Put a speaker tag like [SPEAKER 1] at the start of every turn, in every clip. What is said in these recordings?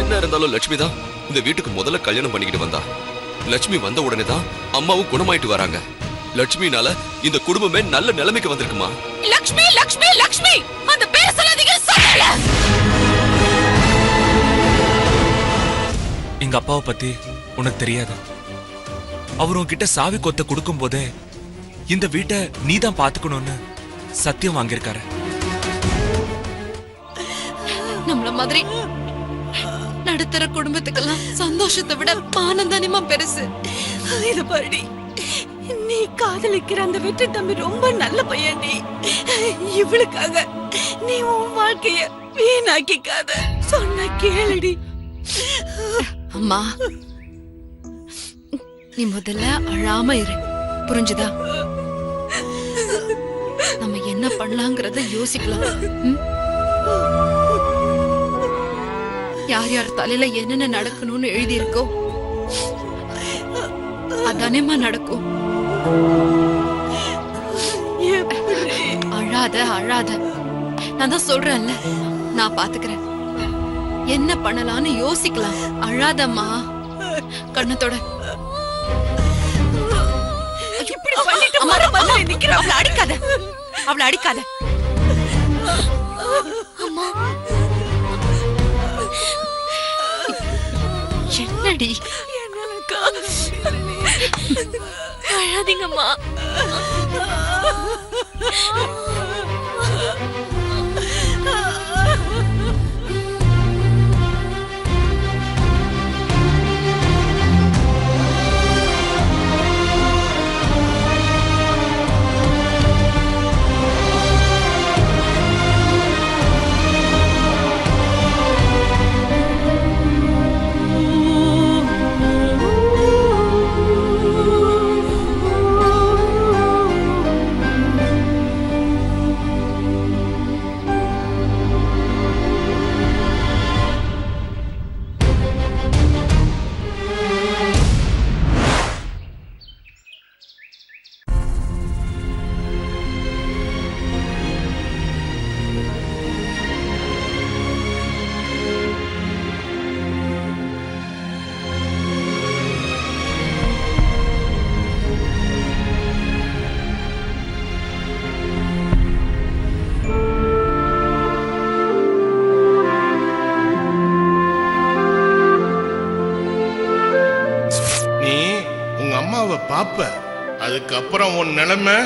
[SPEAKER 1] என்ன இருந்தாலும் லட்சுமி தான் இந்த வீட்டுக்கு முதல்ல கல்யாணம் பண்ணிக்கிட்டு வந்தா. லட்சுமி வந்த உடனே தான் அம்மாவும் குணமாயிட்டு வராங்க. லட்சுமினால இந்த குடும்பமே நல்ல நிலைமைக்கு வந்திருக்குமா.
[SPEAKER 2] லட்சுமி லட்சுமி லட்சுமி அந்த பேர் சொல்லாதீங்க சொல்லல.
[SPEAKER 3] எங்க அப்பாவை பத்தி உனக்கு தெரியாது. அவர் உன்கிட்ட சாவி கொத்த கொடுக்கும் போதே இந்த வீட்டை நீதான் பாத்துக்கணும்னு சத்தியம் வாங்கியிருக்காரு.
[SPEAKER 2] நம்மள மாதிரி நடுத்தர குடும்பத்துக்கெல்லாம் சந்தோஷத்தை விட ஆனந்தானியமா பெருசு.
[SPEAKER 4] இது பாருடி, நீ காதலிக்கிற அந்த வெற்றி தம்பி ரொம்ப நல்ல பையன். நீ இவளுக்காக நீ உன் வாழ்க்கைய வீணாக்கிக்காத. சொன்ன கேளுடி.
[SPEAKER 2] அம்மா, நீ முதல்ல அழாம இரு, புரிஞ்சுதா? நம்ம என்ன பண்ணலாங்கிறத யோசிக்கலாம். யார் யார் தலையில என்னென்ன நடக்கணும்னு எழுதி இருக்கோ அதானேமா நடக்கும். அழாத அழாத, நான் தான் சொல்றேன்ல, நான் பாத்துக்கிறேன். என்ன பண்ணலாம்னு யோசிக்கலாம். அழாதம்மா, கண்ணத்தோட. அவளை அடிக்காத, அவளை அடிக்காத. அம்மா, என்னடி? அழாதீங்கம்மா.
[SPEAKER 5] பாப்ப, அதுக்கப்புறம் உன் நிலைமை.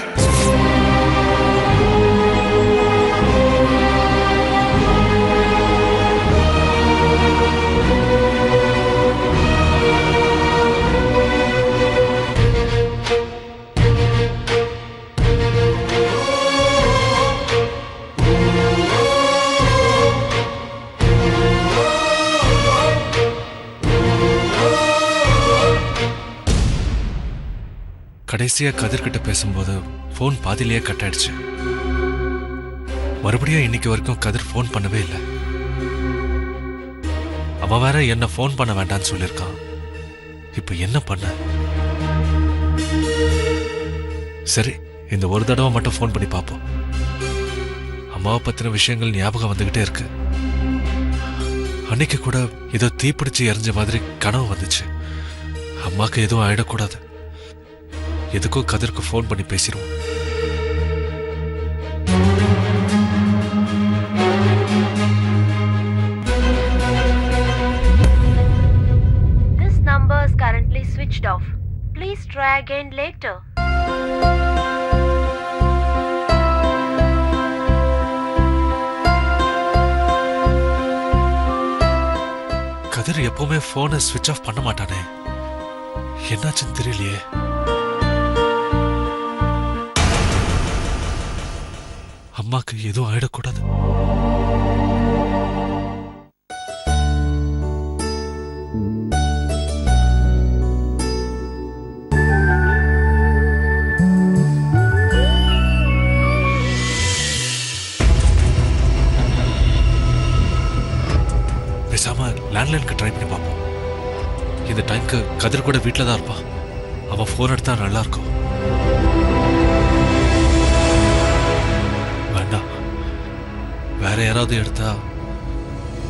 [SPEAKER 3] கடைசியா கதிர்கிட்ட பேசும்போது போன் பாதியிலேயே கட் ஆயிடுச்சு. மறுபடியும் இன்னைக்கு வரைக்கும் கதிர் போன் பண்ணவே இல்லை. அவன் வேற என்ன போன் பண்ண வேண்டாம்னு சொல்லியிருக்கான். இப்ப என்ன பண்ண? சரி, இந்த ஒரு தடவை மட்டும் போன் பண்ணி பார்ப்போம். அம்மாவை பத்தின விஷயங்கள் ஞாபகம் வந்துகிட்டே இருக்கு. அன்னைக்கு கூட ஏதோ தீப்பிடிச்சு எரிஞ்ச மாதிரி கனவு வந்துச்சு. அம்மாக்கு எதுவும் ஆயிடக்கூடாது. எதுக்கும் கதிருக்கு போன் பண்ணி பேசிடுவோம்.
[SPEAKER 6] This number is currently switched off. Please try again later.
[SPEAKER 3] கதிர் எப்பவுமே போனை ஸ்விட்ச் ஆஃப் பண்ண மாட்டானே, என்னாச்சுன்னு தெரியலையே. அம்மாக்கு எதுவும் ஆயிடக்கூடாது. பேசாம லேண்ட்லைனுக்கு ட்ரை பண்ணி பார்ப்போம். இந்த டைம்க்கு கதிர் கூட வீட்டில் தான் இருப்பான். அவன் ஃபோன் எடுத்தா நல்லா இருக்கும்.
[SPEAKER 7] வேற யாராவது எடுத்தா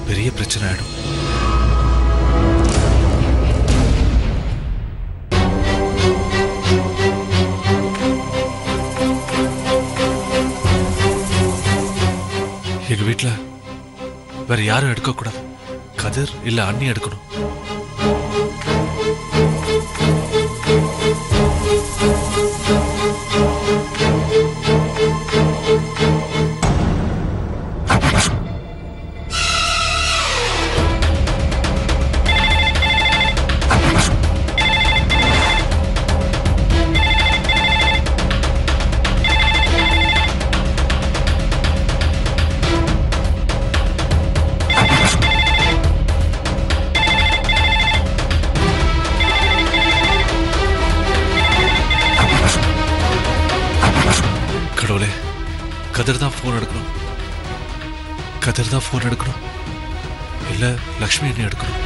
[SPEAKER 7] பெரிய பிரச்சனை ஆயிடும். எங்க வீட்டுல வேற யாரும் எடுக்க கூடாது. கதிர் இல்ல அண்ணி எடுக்கணும். கடவுளே, கதிர் தான் போன் எடுக்கணும். கதிர் தான் போன் எடுக்கணும். இல்ல லக்ஷ்மி அண்ணி எடுக்கணும்.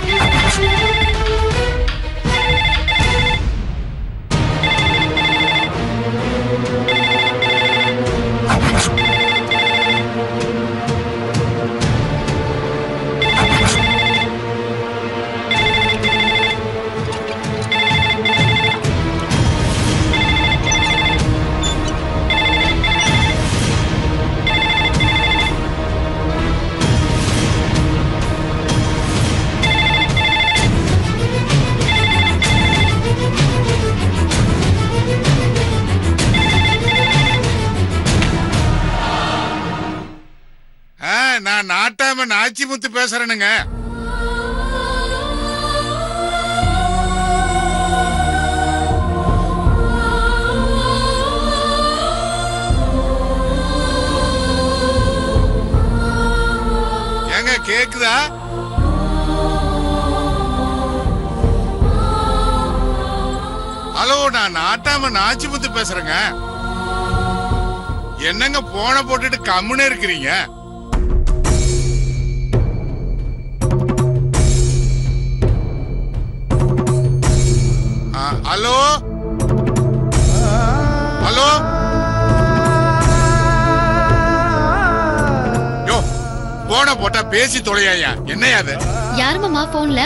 [SPEAKER 8] நான் நாட்டாம நாச்சிமுத்து பேசுறேனுங்க. ஏங்க கேக்குதா? ஹலோ, நான் நாட்டாம நாச்சிமுத்து பேசுறேங்க. என்னங்க போன போட்டுட்டு கம்முன்னு இருக்கிறீங்க? ஹலோ ஹலோ, யோ போன போட்டா பேசி தொலையா. என்னையா அது?
[SPEAKER 2] யார் மாமா போன்ல?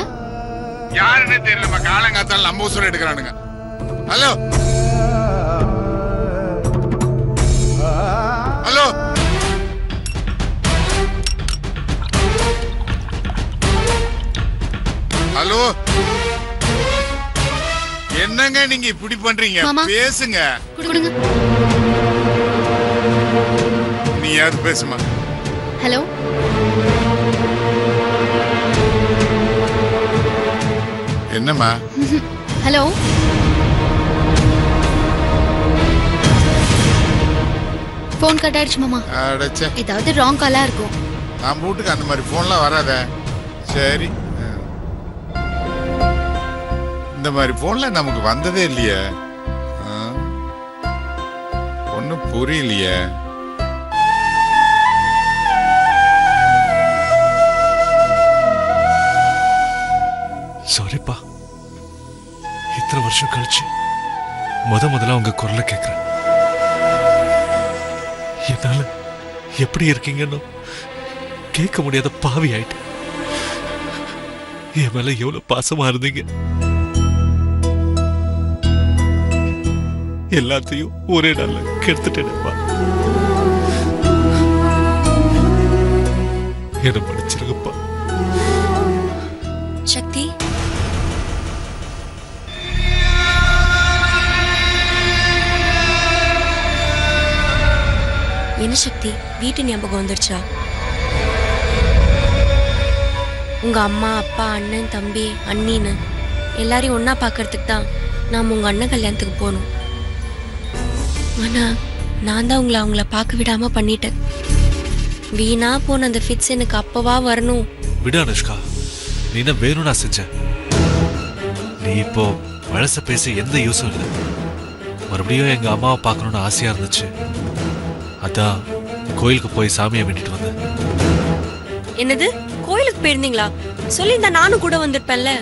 [SPEAKER 8] யாருன்னு தெரியலமா, காலங்காத்தால நம்ம ஊசூர் எடுக்கிறானுங்க. ஹலோ ஹலோ, ஹலோ, என்னங்க நீங்க இப்படி பண்றீங்க? பேசுங்க. நீ யாரு? பேசுமா.
[SPEAKER 2] ஹலோ,
[SPEAKER 8] என்னம்மா?
[SPEAKER 2] ஹலோ, போன் கட் ஆயிடுச்சு மாமா.
[SPEAKER 8] அடச்சே,
[SPEAKER 2] ஏதாவது ராங் காலா இருக்கும்.
[SPEAKER 8] நான் வீட்டுக்கு அந்த மாதிரி போன்லாம் வராத. சரி, இந்த மாதிரி போன்ல நமக்கு வந்ததே இல்லையே. ஒன்னும் புரியலையே.
[SPEAKER 7] சாரிப்பா, இத்தனை வருஷம் கழிச்சு முதல்ல உங்க குரலை கேட்கிறேன். என்னால எப்படி இருக்கீங்கன்னு கேட்க முடியாத பாவி ஆயிட்டு. என் மேல எவ்வளவு பாசமா இருந்தீங்க. எல்லாத்தையும் ஒரே நாள்ல கெடுத்துட்டேனப்பா. என்ன மன்னிச்சிருங்கப்பா.
[SPEAKER 9] சக்தி, என்ன சக்தி, வீட்டு ஞாபகம் வந்துருச்சா? உங்க அம்மா அப்பா அண்ணன் தம்பி அண்ணின்னு எல்லாரையும் ஒன்னா பாக்கிறதுக்கு தான் நாம் உங்க அண்ணன் கல்யாணத்துக்கு போகணும். ஆனா நான் தான் அவங்கள பார்க்க விடாம பண்ணிட்டேன். வீணா போன அந்த ஃபிட்ஸ் எனக்கு அப்பவா வரணும்.
[SPEAKER 7] விடு அனுஷ்கா, நீ என்ன வேணும் நான் செஞ்ச. நீ இப்போ பழச பேச எந்த யூஸும் இல்லை. மறுபடியும் எங்க அம்மாவை பார்க்கணும்னு ஆசையா இருந்துச்சு. அதான் கோயிலுக்கு போய் சாமியை வேண்டிட்டு வந்தேன்.
[SPEAKER 9] என்னது, கோயிலுக்கு போயிருந்தீங்களா? சொல்லியிருந்தா நானும் கூட வந்திருப்பேன்ல.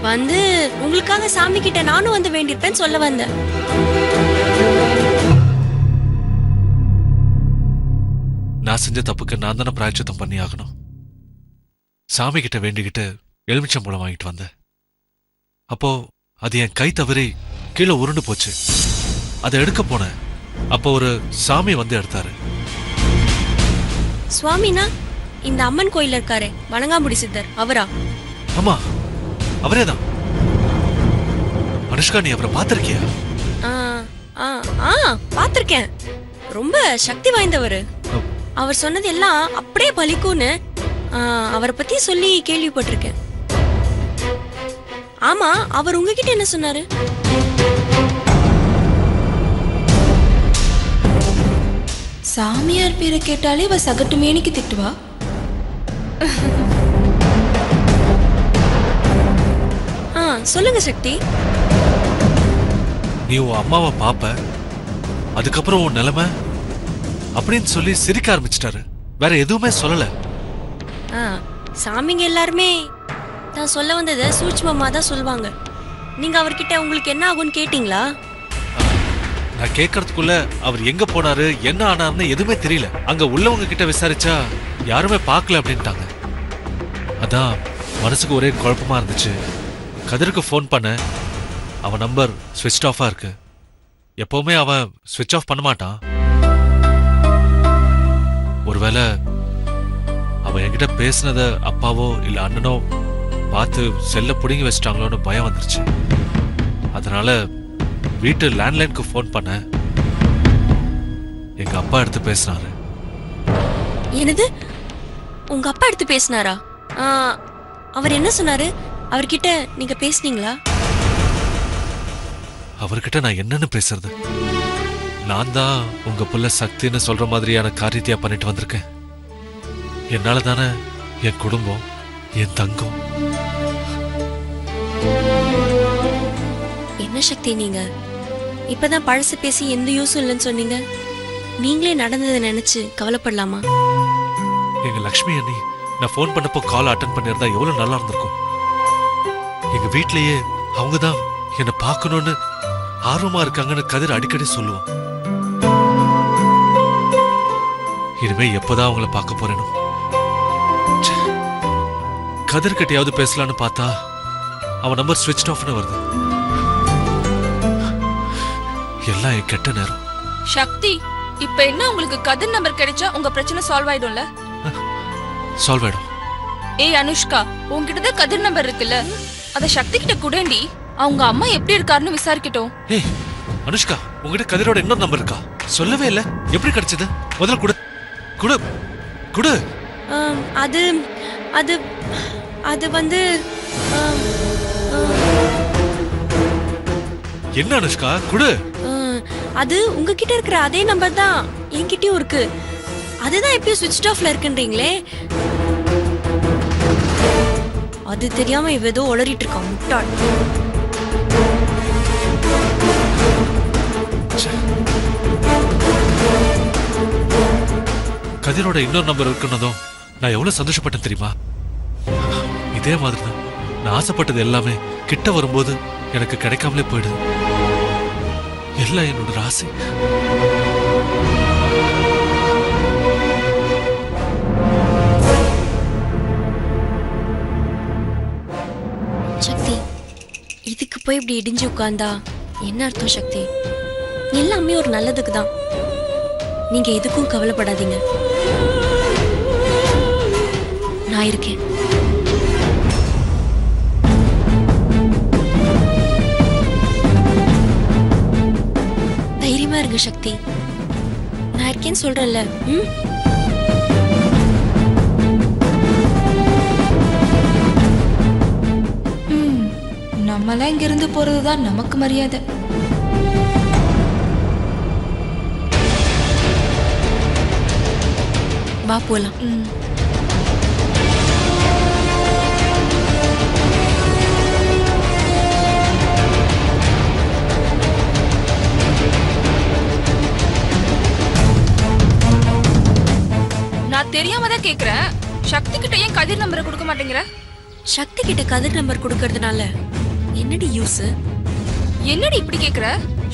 [SPEAKER 9] வந்து உங்களுக்காக சாமி கிட்ட நானும் வந்து வேண்டியிருப்பேன்னு சொல்ல வந்தேன்.
[SPEAKER 7] நான் செஞ்ச தப்புக்கு நான் தானே பிராயச்சித்தம் பண்ணி ஆகணும். சாமி கிட்ட வேண்டிக்கிட்டு எலுமிச்சம்பழம் வாங்கிட்டு வந்தேன். அப்போ அது என் கை தவறி கீழே உருண்டு போச்சு. அதை எடுக்க போனேன். அப்போ ஒரு சாமி வந்து எடுத்தாரு.
[SPEAKER 9] சுவாமினா இந்த அம்மன் கோயில்ல இருக்காரே வணங்காமுடி சித்தர், அவரா?
[SPEAKER 7] ஆமா, அவரேதான். அனுஷ்கா, நீ அவரை பார்த்திருக்கியா?
[SPEAKER 9] பாத்திருக்கேன். ரொம்ப சக்தி வாய்ந்தவர். அவர் சொன்னது எல்லாம் அப்படியே பலிக்கும்னு அவரை பத்தி சொல்லி கேள்விப்பட்டிருக்கேன். ஆமா, அவர் உங்ககிட்ட என்ன சொன்னாரு?
[SPEAKER 2] சாமியார் பேரை கேட்டாலே இவ சகட்டு மேனிக்கு திட்டுவா.
[SPEAKER 9] சொல்லுங்க சக்தி.
[SPEAKER 7] நீ உன் அம்மாவை பாப்ப, அதுக்கப்புறம் உன் நிலைமை அப்படின்னு சொல்லி சிரிக்க ஆரம்பிச்சிட்டாரு. வேற எதுவுமே சொல்லல.
[SPEAKER 9] சாமிங்க எல்லாருமே தான் சொல்ல வந்ததை சூட்சுமமா தான் சொல்லுவாங்க. நீங்க அவர்கிட்ட உங்களுக்கு என்ன ஆகும்னு கேட்டீங்களா?
[SPEAKER 7] நான் கேட்கறதுக்குள்ள அவர் எங்க போனாரு என்ன ஆனாருன்னு எதுவுமே தெரியல. அங்க உள்ளவங்க கிட்ட விசாரிச்சா யாருமே பார்க்கல அப்படின்ட்டாங்க. அதான் மனசுக்கு ஒரே குழப்பமா இருந்துச்சு. கதிருக்கு ஃபோன் பண்ண, அவன் நம்பர் ஸ்விட்ச் ஆஃபா இருக்கு. எப்பவுமே அவன் ஸ்விட்ச் ஆஃப் பண்ண மாட்டான். ஒருவேளை அவன் என்கிட்ட பேசினத அப்பாவோ இல்ல அண்ணனோ பார்த்து செல்ல புடுங்கி வச்சிட்டாங்களோன்னு பயம் வந்துருச்சு. அதனால வீட்டு லேண்ட்லைனுக்கு ஃபோன் பண்ண, எங்க அப்பா எடுத்து பேசினாரு.
[SPEAKER 9] என்னது? உங்க அப்பா எடுத்து பேசினாரா? அவர் என்ன சொன்னாரு? அவர்கிட்ட நீங்க பேசுனீங்களா?
[SPEAKER 7] அவர்கிட்ட நான் என்னன்னு பேசுறது? நான் தான் உங்க புள்ள சக்தின்னு சொல்ற மாதிரியான காரியத்தையா பண்ணிட்டு வந்திருக்கேன். என்னால தானே என் குடும்பம், என் தங்கம்.
[SPEAKER 9] என்ன சக்தி நீங்க இப்பதான் பழசு பேசி எந்த யூஸும் இல்லைன்னு சொன்னீங்க. நீங்களே நடந்ததை நினைச்சு கவலைப்படலாமா?
[SPEAKER 7] எங்க லக்ஷ்மி அண்ணி நான் ஃபோன் பண்ணப்போ கால் அட்டன் பண்ணியிருந்தா எவ்வளவு நல்லா இருந்திருக்கும். எங்க வீட்லயே அவங்கதான் என்னை பார்க்கணும்னு ஆர்வமா இருக்காங்கன்னு கதிர் அடிக்கடி சொல்லுவான். இனிமே எப்பதான் அவங்கள பார்க்க போறேனோ. கதிர் கிட்டையாவது பேசலான்னு பார்த்தா அவன் நம்பர் ஸ்விட்ச் ஆஃப்னு வருது. எல்லாம் என் கெட்ட நேரம்.
[SPEAKER 10] சக்தி, இப்ப என்ன உங்களுக்கு கதிர் நம்பர் கிடைச்சா உங்க பிரச்சனை சால்வ் ஆயிடும்ல?
[SPEAKER 7] சால்வ் ஆயிடும்.
[SPEAKER 10] ஏய் அனுஷ்கா, உன்கிட்டதான் கதிர் நம்பர் இருக்குல்ல, அத சக்தி கிட்ட குடேண்டி. அவங்க அம்மா எப்படி இருக்காருன்னு விசாரிக்கட்டும்.
[SPEAKER 7] ஏய் அனுஷ்கா, உங்ககிட்ட கதிரோட இன்னொரு நம்பர் இருக்கா? சொல்லவே இல்ல. எப்படி கிடைச்சது? முதல்ல குடு குடு குடு.
[SPEAKER 9] அது அது அது வந்து
[SPEAKER 7] என்ன அனுஷ்கா? குடு.
[SPEAKER 9] அது உங்ககிட்ட இருக்கிற அதே நம்பர் தான் என்கிட்டயும் இருக்கு. அதுதான் எப்பயும் ஸ்விட்ச் ஆஃப்ல இருக்குன்றீங்களே. அது தெரியாம இவ ஏதோ உளறிட்டு இருக்கான் முட்டாள்.
[SPEAKER 7] கதிரோட இன்னொரு நம்பர் இருக்குன்னதும் நான் எவ்வளவு சந்தோஷப்பட்டேன் தெரியுமா? இதே மாதிரிதான் நான் ஆசைப்பட்டது எல்லாமே கிட்ட வரும்போது எனக்கு கிடைக்காமலே போயிடுது. எல்லாம் என்னோட ராசி.
[SPEAKER 9] சக்தி, இதுக்கு போய் இப்படி இடிஞ்சு உட்கார்ந்தா என்ன அர்த்தம் சக்தி? எல்லாமே ஒரு நல்லதுக்கு தான். நீங்க எதுக்கும் கவலைப்படாதீங்க. நான் இருக்கேன். தைரியமா இருங்க சக்தி. நான் இருக்கேன்னு சொல்றேன்ல.
[SPEAKER 2] நம்மளாம் இங்க இருந்து போறதுதான் நமக்கு மரியாதை.
[SPEAKER 9] வா போலாம்.
[SPEAKER 10] நான் தெரியாம தான் கேக்குறேன், சக்தி கிட்ட ஏன் கதிர் நம்பரை கொடுக்க மாட்டேங்கிற?
[SPEAKER 9] சக்தி கிட்ட கதிர் நம்பர் கொடுக்கறதுனால என்னடி யூஸ்?
[SPEAKER 10] என்னடி இப்படி கேக்குற?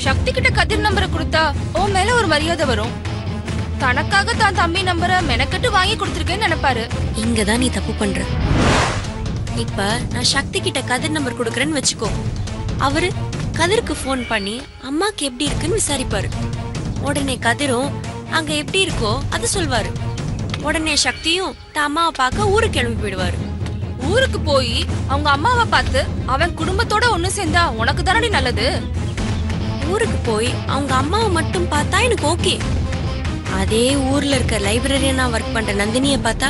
[SPEAKER 10] சக்தி கிட்ட கதிர் நம்பரை கொடுத்தா உன் மேல ஒரு மரியாதை வரும். தனக்காக தான் தம்பி நம்பரை மெனக்கட்டு வாங்கி கொடுத்துருக்கேன்னு நினைப்பாரு.
[SPEAKER 9] இங்கதான் நீ தப்பு பண்ற. இப்ப நான் சக்தி கிட்ட கதிர் நம்பர் கொடுக்கறேன்னு வச்சுக்கோ. அவரு கதிருக்கு ஃபோன் பண்ணி அம்மாக்கு எப்படி இருக்குன்னு விசாரிப்பாரு. உடனே கதிரும் அங்க எப்படி இருக்கோ அது சொல்வாரு. உடனே சக்தியும் தான் அம்மாவை பார்க்க ஊருக்கு கிளம்பி போயிடுவாரு.
[SPEAKER 10] ஊருக்கு போய் அவங்க அம்மாவை பார்த்து அவன் குடும்பத்தோட ஒண்ணு சேர்ந்தா உனக்கு தானடி நல்லது.
[SPEAKER 9] ஊருக்கு போய் அவங்க அம்மாவை மட்டும் பார்த்தா எனக்கு ஓகே. அதே ஊர்ல இருக்க லைப்ரரியனா ஒர்க் பண்ற நந்தினிய பார்த்தா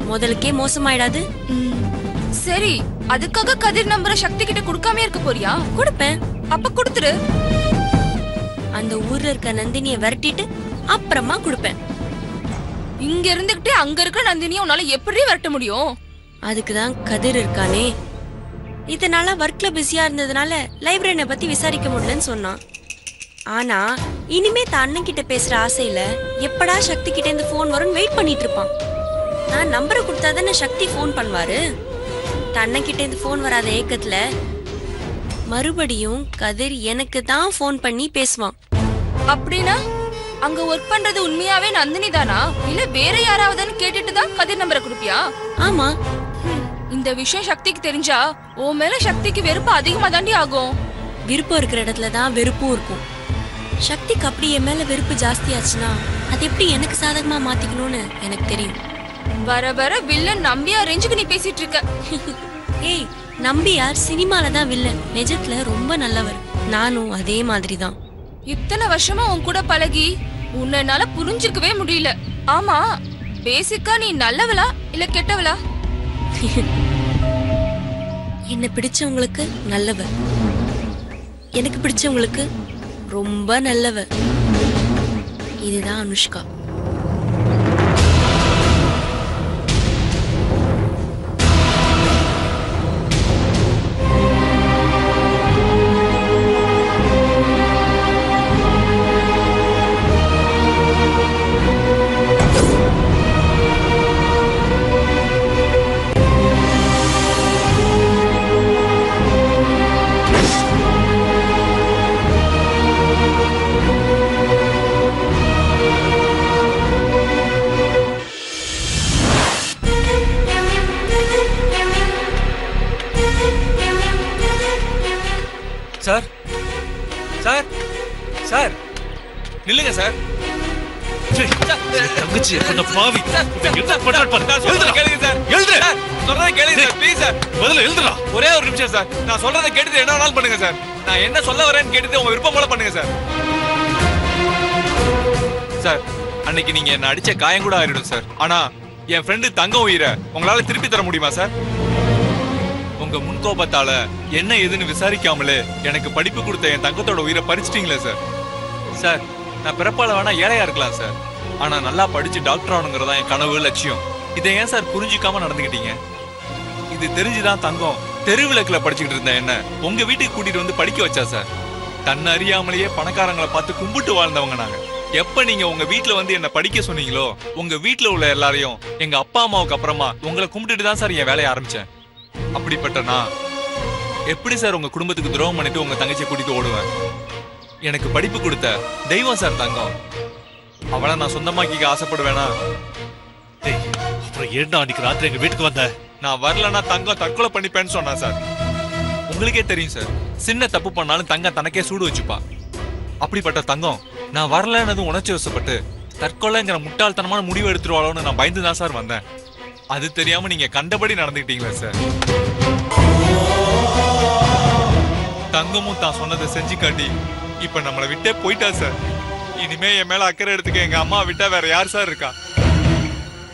[SPEAKER 9] முதலுக்கே மோசமாயிடாது.
[SPEAKER 10] சரி, அதுக்காக கதிர் நம்பரை சக்தி கிட்ட கொடுக்காம இருக்க போறியா?
[SPEAKER 9] கொடுப்பேன்.
[SPEAKER 10] அப்ப கொடுத்துரு.
[SPEAKER 9] அந்த ஊர்ல இருக்க நந்தினிய விரட்டிட்டு அப்புறமா கொடுப்பேன்.
[SPEAKER 10] இங்க இருந்துகிட்டே அங்க இருக்கிற நந்தினியை உன்னால எப்படி விரட்ட முடியும்?
[SPEAKER 9] அதுக்குதான் கதிர் இருக்கானே. இதனால ஒர்க்ல பிஸியா இருந்ததுனால லைப்ரரியனை பத்தி விசாரிக்க முடியலன்னு சொன்னான். ஆனா இனிமே தான் அண்ணன் கிட்ட பேசுற ஆசையில எப்படா சக்தி கிட்ட இருந்து போன் வரும்னு வெயிட் பண்ணிட்டு இருப்பான். நான் நம்பரை கொடுத்தாதானே சக்தி போன் பண்ணுவாரு. அண்ணன் கிட்ட இருந்து போன் வராத ஏக்கத்துல மறுபடியும் கதிர் எனக்கு தான் போன் பண்ணி பேசுவான்.
[SPEAKER 10] அப்படின்னா அங்க ஒர்க் பண்றது உண்மையாவே நந்தினி தானா இல்ல வேற யாராவதுன்னு கேட்டுட்டு தான் கதிர் நம்பரை கொடுப்பியா?
[SPEAKER 9] ஆமா.
[SPEAKER 10] இந்த விஷயம் சக்திக்கு தெரிஞ்சா உன் மேல சக்திக்கு வெறுப்பு அதிகமா தாண்டி ஆகும்.
[SPEAKER 9] விருப்பம் இருக்கிற இடத்துல தான் வெறுப்பும் இருக்கும். சக்திக்கு அப்படி என் மேல வெறுப்பு ஜாஸ்தி ஆச்சுன்னா அது எப்படி எனக்கு சாதகமா மாத்திக்கணும்னு எனக்கு தெரியும்.
[SPEAKER 10] வர வர வில்லன் நம்பியா ரேஞ்சுக்கு நீ பேசிட்டு இருக்க.
[SPEAKER 9] ஏய், நம்பியார் சினிமால தான் வில்லன், நிஜத்துல ரொம்ப நல்லவர். நானும் அதே மாதிரி தான்.
[SPEAKER 10] இத்தனை வருஷமா உன் கூட பழகி உன்னால புரிஞ்சுக்கவே முடியல. ஆமா, பேசிக்கா நீ நல்லவளா இல்ல கெட்டவளா?
[SPEAKER 9] என்ன பிடிச்சவங்களுக்கு நல்லவ, எனக்கு பிடிச்சவங்களுக்கு ரொம்ப நல்லவ. இதுதான் அனுஷ்கா.
[SPEAKER 3] சார் சார் சார் நில்லுங்க சார்.
[SPEAKER 7] தங்கச்சி என்ன பாவி, என்ன பண்றாரு பாரு.
[SPEAKER 3] நான் சொல்றத கேளுங்க சார்.
[SPEAKER 7] எழுதுற.
[SPEAKER 3] சொல்றத கேளுங்க சார், ப்ளீஸ் சார்.
[SPEAKER 7] முதல்ல எழுதுடா.
[SPEAKER 3] ஒரே ஒரு நிமிஷம் சார். நான் சொல்றத கேட்டுட்டு என்ன வேணாலும் பண்ணுங்க சார். நான் என்ன சொல்ல வரேன்னு கேட்டுட்டு உங்க விருப்பம் போல பண்ணுங்க சார். சார், அன்னைக்கு நீங்க என்ன அடிச்ச காயம் கூட ஆயிடும் சார். ஆனா என் ஃப்ரெண்டு தங்க உயிரை உங்களால திருப்பி தர முடியுமா சார்? உங்க முன்கோபத்தால என்ன ஏதுன்னு விசாரிக்காமலே எனக்கு படிப்பு கொடுத்த என் தங்கத்தோட உயிரை பறிச்சிட்டீங்களே சார். சார், நான் பிறப்பால வேணா ஏழையா இருக்கலாம் சார். ஆனா நல்லா படிச்சு டாக்டர் ஆகணுங்கிறதா என் கனவு, லட்சியம். இதை ஏன் சார் புரிஞ்சுக்காம நடந்துக்கிட்டீங்க? இது தெரிஞ்சுதான் தங்கம் தெருவிளக்குல படிச்சுக்கிட்டு இருந்த என்ன உங்க வீட்டுக்கு கூட்டிட்டு வந்து படிக்க வச்சா சார். தன்னை அறியாமலேயே பணக்காரங்களை பார்த்து கும்பிட்டு வாழ்ந்தவங்க நாங்க. எப்ப நீங்க உங்க வீட்டுல வந்து என்ன படிக்க சொன்னீங்களோ உங்க வீட்டுல உள்ள எல்லாரையும் எங்க அப்பா அம்மாவுக்கு அப்புறமா உங்களை கும்பிட்டுட்டு தான் சார் என் வேலையை ஆரம்பிச்சேன். அப்படிப்பட்ட நான் எப்படி சார் உங்க குடும்பத்துக்கு துரோகம் பண்ணிட்டு உங்க தங்கச்சியை கூட்டிட்டு ஓடுவேன்? எனக்கு படிப்பு கொடுத்த தெய்வம் சார் தங்கம். அவளை நான் சொந்தமாக்கிக்க ஆசைப்படுவேனா?
[SPEAKER 7] அப்புறம் ஏன்டா அன்னைக்கு ராத்திரி எங்க வீட்டுக்கு வந்த?
[SPEAKER 3] நான் வரலன்னா தங்கம் தற்கொலை பண்ணிப்பேன்னு சொன்னா சார். உங்களுக்கே தெரியும் சார், சின்ன தப்பு பண்ணாலும் தங்கம் தனக்கே சூடு வச்சுப்பா. அப்படிப்பட்ட தங்கம் நான் வரலன்னதும் உணர்ச்சி வசப்பட்டு தற்கொலைங்கிற முட்டாள்தனமான முடிவு எடுத்துருவாளோன்னு நான் பயந்து தான் சார் வந்தேன். அது தெரியாம நீங்க கண்டபடி நடந்துக்கிட்டீங்களா சார்? தங்கமும் தான் சொன்னதை செஞ்சு காட்டி இப்ப நம்மளை விட்டே போயிட்டா சார். இனிமே என் மேல அக்கறை எடுத்துக்க எங்க அம்மா விட்டா வேற யார் சார் இருக்கா?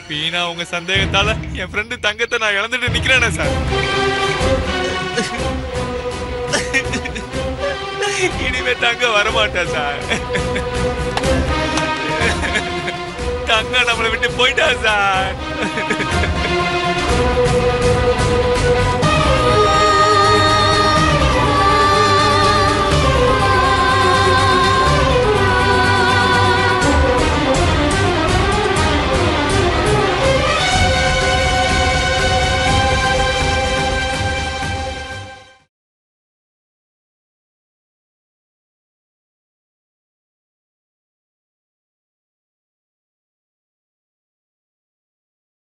[SPEAKER 3] வீணா உங்க சந்தேகத்தால என் ஃப்ரெண்டு தங்கத்தை நான் இழந்துட்டு நிக்கிறேனே சார். இனிமே தங்க வரமாட்டா சார். தங்க நம்மளை விட்டு போயிட்டா சார்.